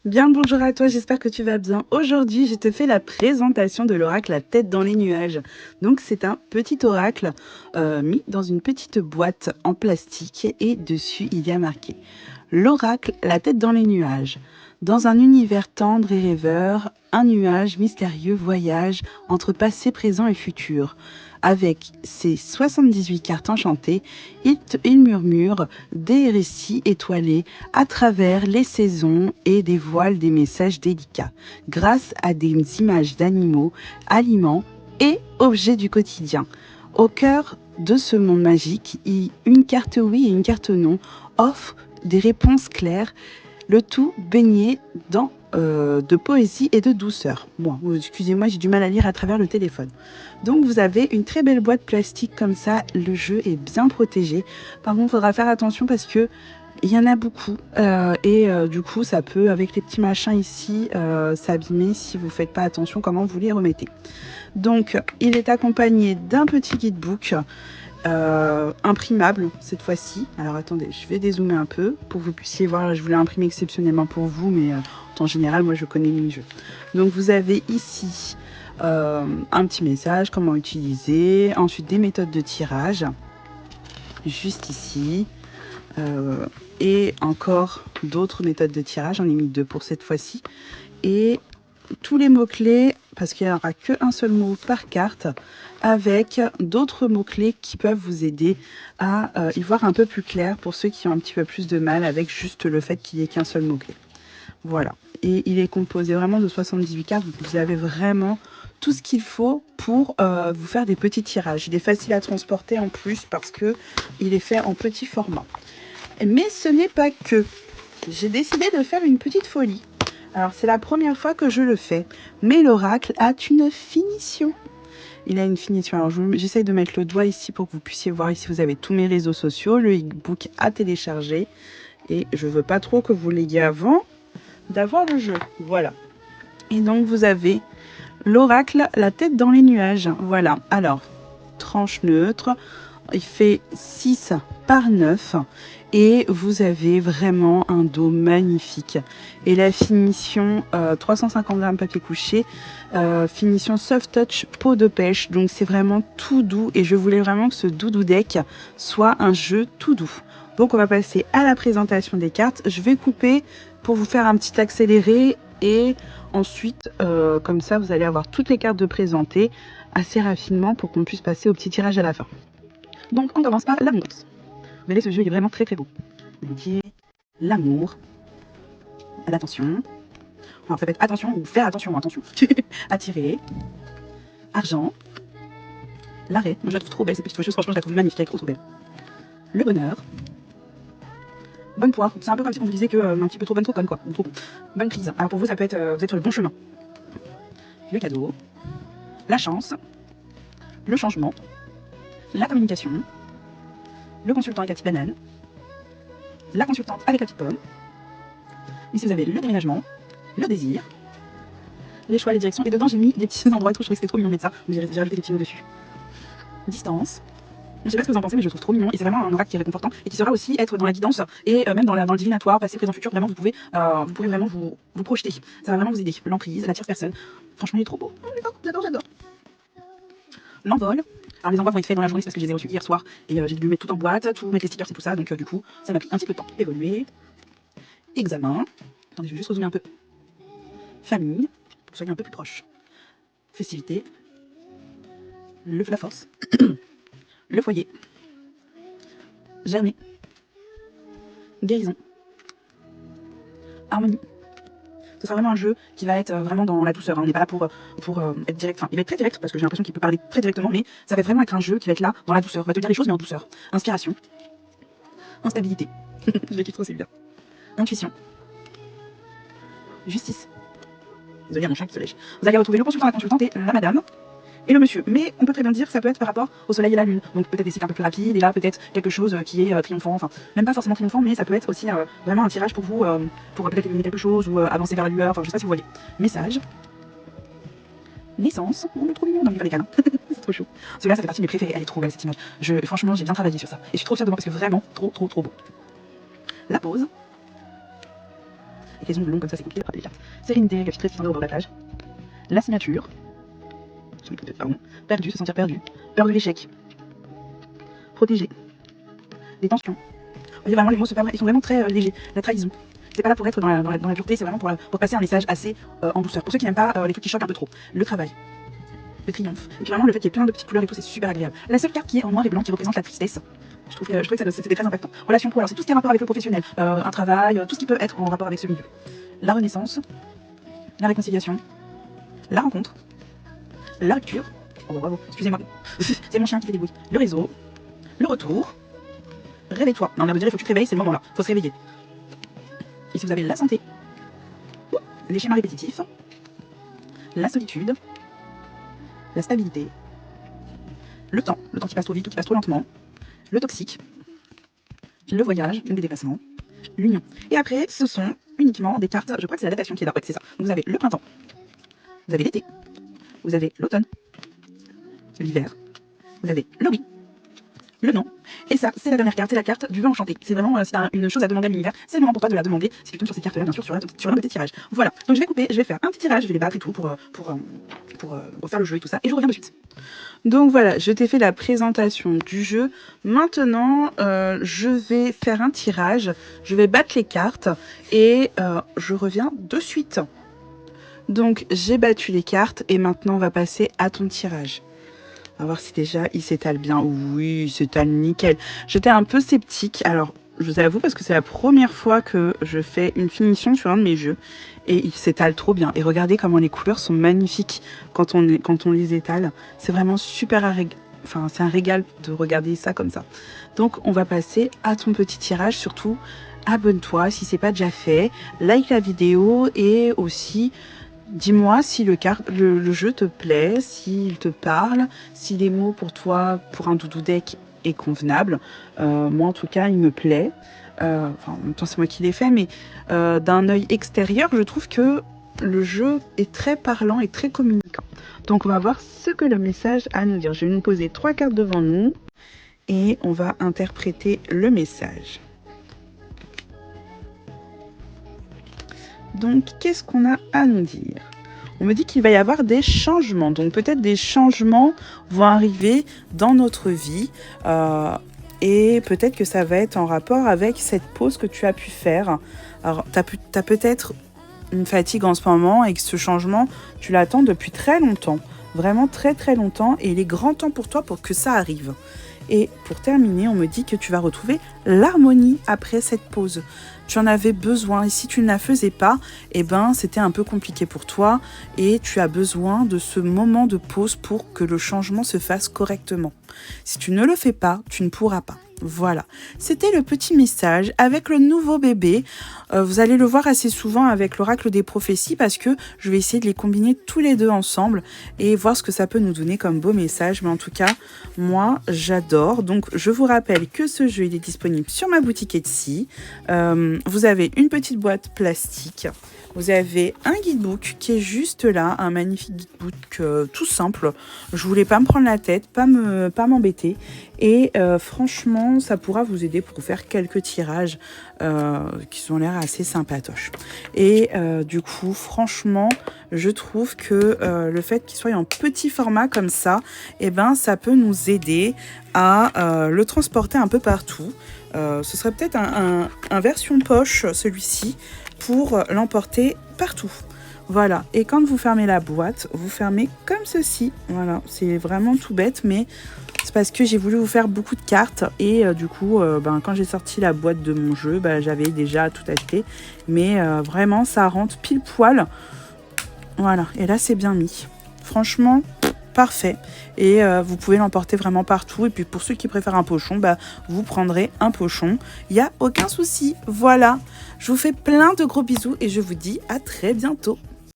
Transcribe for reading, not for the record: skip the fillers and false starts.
Bien le bonjour à toi, j'espère que tu vas bien. Aujourd'hui, je te fais la présentation de l'oracle La tête dans les nuages. Donc, c'est un petit oracle mis dans une petite boîte en plastique et dessus, il y a marqué l'oracle La tête dans les nuages. Dans un univers tendre et rêveur, un nuage mystérieux voyage entre passé, présent et futur. Avec ses 78 cartes enchantées, il murmure des récits étoilés à travers les saisons et dévoile des messages délicats, grâce à des images d'animaux, aliments et objets du quotidien. Au cœur de ce monde magique, une carte oui et une carte non offrent des réponses claires, le tout baigné dans de poésie et de douceur. Bon, excusez-moi, j'ai du mal à lire à travers le téléphone. Donc vous avez une très belle boîte plastique comme ça, le jeu est bien protégé. Par contre, il faudra faire attention parce que il y en a beaucoup du coup ça peut avec les petits machins ici s'abîmer si vous faites pas attention comment vous les remettez. Donc il est accompagné d'un petit guidebook imprimable cette fois-ci. Alors attendez, je vais dézoomer un peu pour que vous puissiez voir. Je voulais imprimer exceptionnellement pour vous, mais en général, moi je connais mes jeux. Donc vous avez ici un petit message, comment utiliser, ensuite des méthodes de tirage, juste ici, et encore d'autres méthodes de tirage, j'en ai mis 2 pour cette fois-ci, et tous les mots-clés, parce qu'il n'y aura qu'un seul mot par carte, avec d'autres mots-clés qui peuvent vous aider à y voir un peu plus clair pour ceux qui ont un petit peu plus de mal avec juste le fait qu'il n'y ait qu'un seul mot-clé. Voilà. Et il est composé vraiment de 78 cartes, donc vous avez vraiment tout ce qu'il faut pour vous faire des petits tirages. Il est facile à transporter en plus parce que il est fait en petit format. Mais ce n'est pas que. J'ai décidé de faire une petite folie. Alors c'est la première fois que je le fais, mais l'oracle a une finition. Il a une finition. Alors j'essaye de mettre le doigt ici pour que vous puissiez voir. Ici vous avez tous mes réseaux sociaux, le e-book à télécharger. Et je veux pas trop que vous l'ayez avant d'avoir le jeu. Voilà. Et donc vous avez l'oracle La tête dans les nuages. Voilà. Alors, tranche neutre. Il fait 6 par 9 et vous avez vraiment un dos magnifique. Et la finition 350 grammes papier couché, finition soft touch peau de pêche. Donc c'est vraiment tout doux et je voulais vraiment que ce doudou deck soit un jeu tout doux. Donc on va passer à la présentation des cartes. Je vais couper pour vous faire un petit accéléré et ensuite comme ça vous allez avoir toutes les cartes de présenter assez rapidement pour qu'on puisse passer au petit tirage à la fin. Donc on commence par l'amour. Vous verrez, ce jeu est vraiment très très beau. L'amitié, l'amour, l'attention. Alors ça peut être attention ou faire attention, attention. Attirer, argent, l'arrêt. Moi je la trouve trop belle cette petite faucheuse, franchement je la trouve magnifique, elle est trop trop belle. Le bonheur, bonne poire. C'est un peu comme si on vous disait que un petit peu trop bonne trop conne quoi. Trop. Bonne prise. Alors pour vous ça peut être, vous êtes sur le bon chemin. Le cadeau, la chance, le changement, la communication, le consultant avec la petite banane, la consultante avec la petite pomme. Ici vous avez le déménagement, le désir, les choix, les directions. Et dedans, j'ai mis des petits endroits et tout. Je trouvais que c'était trop mignon de mettre ça. J'ai rajouté des petits mots dessus. Distance. Je sais pas ce que vous en pensez, mais je le trouve trop mignon. Et c'est vraiment un oracle qui est réconfortant et qui saura aussi être dans la guidance et même dans le divinatoire, passé, présent, futur. Vraiment, vous pouvez vraiment vous projeter. Ça va vraiment vous aider. L'emprise, la tierce personne. Franchement, il est trop beau. J'adore, j'adore. L'envol. Alors, les envois vont être faits dans la journée parce que je les ai reçus hier soir et j'ai dû mettre tout en boîte, tout mettre les stickers et tout ça. Donc, du coup, ça m'a pris un petit peu de temps. Évoluer. Examen. Attendez, je vais juste résumer un peu. Famille. Pour que vous soyez un peu plus proche. Festivité. La force, le foyer, germer, guérison, harmonie. Ce sera vraiment un jeu qui va être vraiment dans la douceur. Hein. On n'est pas là pour être direct. Enfin, il va être très direct parce que j'ai l'impression qu'il peut parler très directement, mais ça va vraiment être un jeu qui va être là dans la douceur. On va te dire les choses mais en douceur. Inspiration, instabilité. Je les kiffe trop, c'est bien. Intuition, justice. Désolé, mon chat qui se lèche. Vous allez retrouver le consultant, la consultante et la madame. Et le monsieur. Mais on peut très bien dire que ça peut être par rapport au soleil et la lune. Donc peut-être des cycles un peu plus rapides, et là peut-être quelque chose qui est triomphant, enfin même pas forcément triomphant, mais ça peut être aussi vraiment un tirage pour vous, pour peut-être éliminer quelque chose ou avancer vers la lueur, enfin je sais pas si vous voyez. Message. Naissance. On est trop mignon dans les câlins. C'est trop chaud. Celui-là ça fait partie de mes préférés, elle est trop belle cette image. Franchement j'ai bien travaillé sur ça. Et je suis trop fière de moi parce que vraiment trop trop trop beau. La pause. et qu'elles ont long comme ça, c'est compliqué de frapper les cartes. Sérénité, café très fine au bord de la plage. La signature. Pardon. Perdu, se sentir perdu. Peur de l'échec. Protégé. Des tensions. Vous voyez vraiment les mots ils sont vraiment très légers. La trahison. C'est pas là pour être dans la dureté, c'est vraiment pour passer un message assez en douceur. Pour ceux qui n'aiment pas les trucs qui choquent un peu trop. Le travail. Le triomphe. Et puis vraiment le fait qu'il y ait plein de petites couleurs et tout, c'est super agréable. La seule carte qui est en noir et blanc qui représente la tristesse. Je trouve que c'était très impactant. Relation pro, alors c'est tout ce qui est rapport avec le professionnel, un travail, tout ce qui peut être en rapport avec ce milieu. La renaissance, la réconciliation, la rencontre, la rupture. Oh bravo, excusez-moi, c'est mon chien qui fait des bruits. Le réseau, le retour, réveille-toi. Non, on a beau dire, il faut que tu te réveilles, c'est le moment là, il faut se réveiller. Ici vous avez la santé, les schémas répétitifs, la solitude, la stabilité, le temps qui passe trop vite ou qui passe trop lentement, le toxique, le voyage, des déplacements, l'union. Et après, ce sont uniquement des cartes, je crois que c'est la datation qui est là, ouais, c'est ça. Donc vous avez le printemps, vous avez l'été, vous avez l'automne, l'hiver, vous avez le oui, le non. Et ça, c'est la dernière carte, c'est la carte du vœu enchanté. C'est vraiment, si tu as une chose à demander à l'univers, c'est le moment pour toi de la demander. Si tu tombes sur ces cartes-là, bien sûr, sur un de tes tirages. Voilà, donc je vais couper, je vais faire un petit tirage, je vais les battre et tout pour faire le jeu et tout ça, et je reviens de suite. Donc voilà, je t'ai fait la présentation du jeu. Maintenant, je vais faire un tirage, je vais battre les cartes et je reviens de suite. Donc j'ai battu les cartes et maintenant on va passer à ton tirage. On va voir si déjà il s'étale bien. Oui, il s'étale nickel. J'étais un peu sceptique, alors je vous avoue parce que c'est la première fois que je fais une finition sur un de mes jeux. Et il s'étale trop bien. Et regardez comment les couleurs sont magnifiques quand on les étale. C'est vraiment super enfin, c'est un régal de regarder ça comme ça. Donc on va passer à ton petit tirage. Surtout, abonne-toi si c'est pas déjà fait. Like la vidéo et aussi dis-moi si le jeu te plaît, s'il te parle, si les mots pour toi, pour un doudou deck, est convenable. Moi en tout cas, il me plaît. Enfin, en même temps, c'est moi qui l'ai fait, mais d'un œil extérieur, je trouve que le jeu est très parlant et très communicant. Donc, on va voir ce que le message a à nous dire. Je vais nous poser 3 cartes devant nous et on va interpréter le message. Donc, qu'est-ce qu'on a à nous dire? On me dit qu'il va y avoir des changements. Donc, peut-être des changements vont arriver dans notre vie. Et peut-être que ça va être en rapport avec cette pause que tu as pu faire. Alors, tu as peut-être une fatigue en ce moment et que ce changement, tu l'attends depuis très longtemps. Vraiment très très longtemps. Et il est grand temps pour toi pour que ça arrive. Et pour terminer, on me dit que tu vas retrouver l'harmonie après cette pause. Tu en avais besoin et si tu ne la faisais pas, eh ben, c'était un peu compliqué pour toi et tu as besoin de ce moment de pause pour que le changement se fasse correctement. Si tu ne le fais pas, tu ne pourras pas. Voilà, c'était le petit message avec le nouveau bébé. Vous allez le voir assez souvent avec l'oracle des prophéties parce que je vais essayer de les combiner tous les deux ensemble et voir ce que ça peut nous donner comme beau message. Mais en tout cas, moi, j'adore. Donc, je vous rappelle que ce jeu, il est disponible sur ma boutique Etsy. Vous avez une petite boîte plastique. Vous avez un guidebook qui est juste là, un magnifique guidebook tout simple. Je voulais pas me prendre la tête, pas m'embêter. Et franchement, ça pourra vous aider pour faire quelques tirages qui ont l'air assez sympatoches. Et du coup, franchement, je trouve que le fait qu'il soit en petit format comme ça, eh ben, ça peut nous aider à le transporter un peu partout. Ce serait peut-être un version poche, celui-ci, pour l'emporter partout. Voilà, et quand vous fermez la boîte, vous fermez comme ceci. Voilà, c'est vraiment tout bête, mais c'est parce que j'ai voulu vous faire beaucoup de cartes. Et du coup, quand j'ai sorti la boîte de mon jeu, j'avais déjà tout acheté. Mais vraiment, ça rentre pile poil. Voilà, et là, c'est bien mis. Franchement, parfait. Et vous pouvez l'emporter vraiment partout. Et puis, pour ceux qui préfèrent un pochon, vous prendrez un pochon. Il n'y a aucun souci. Voilà, je vous fais plein de gros bisous et je vous dis à très bientôt.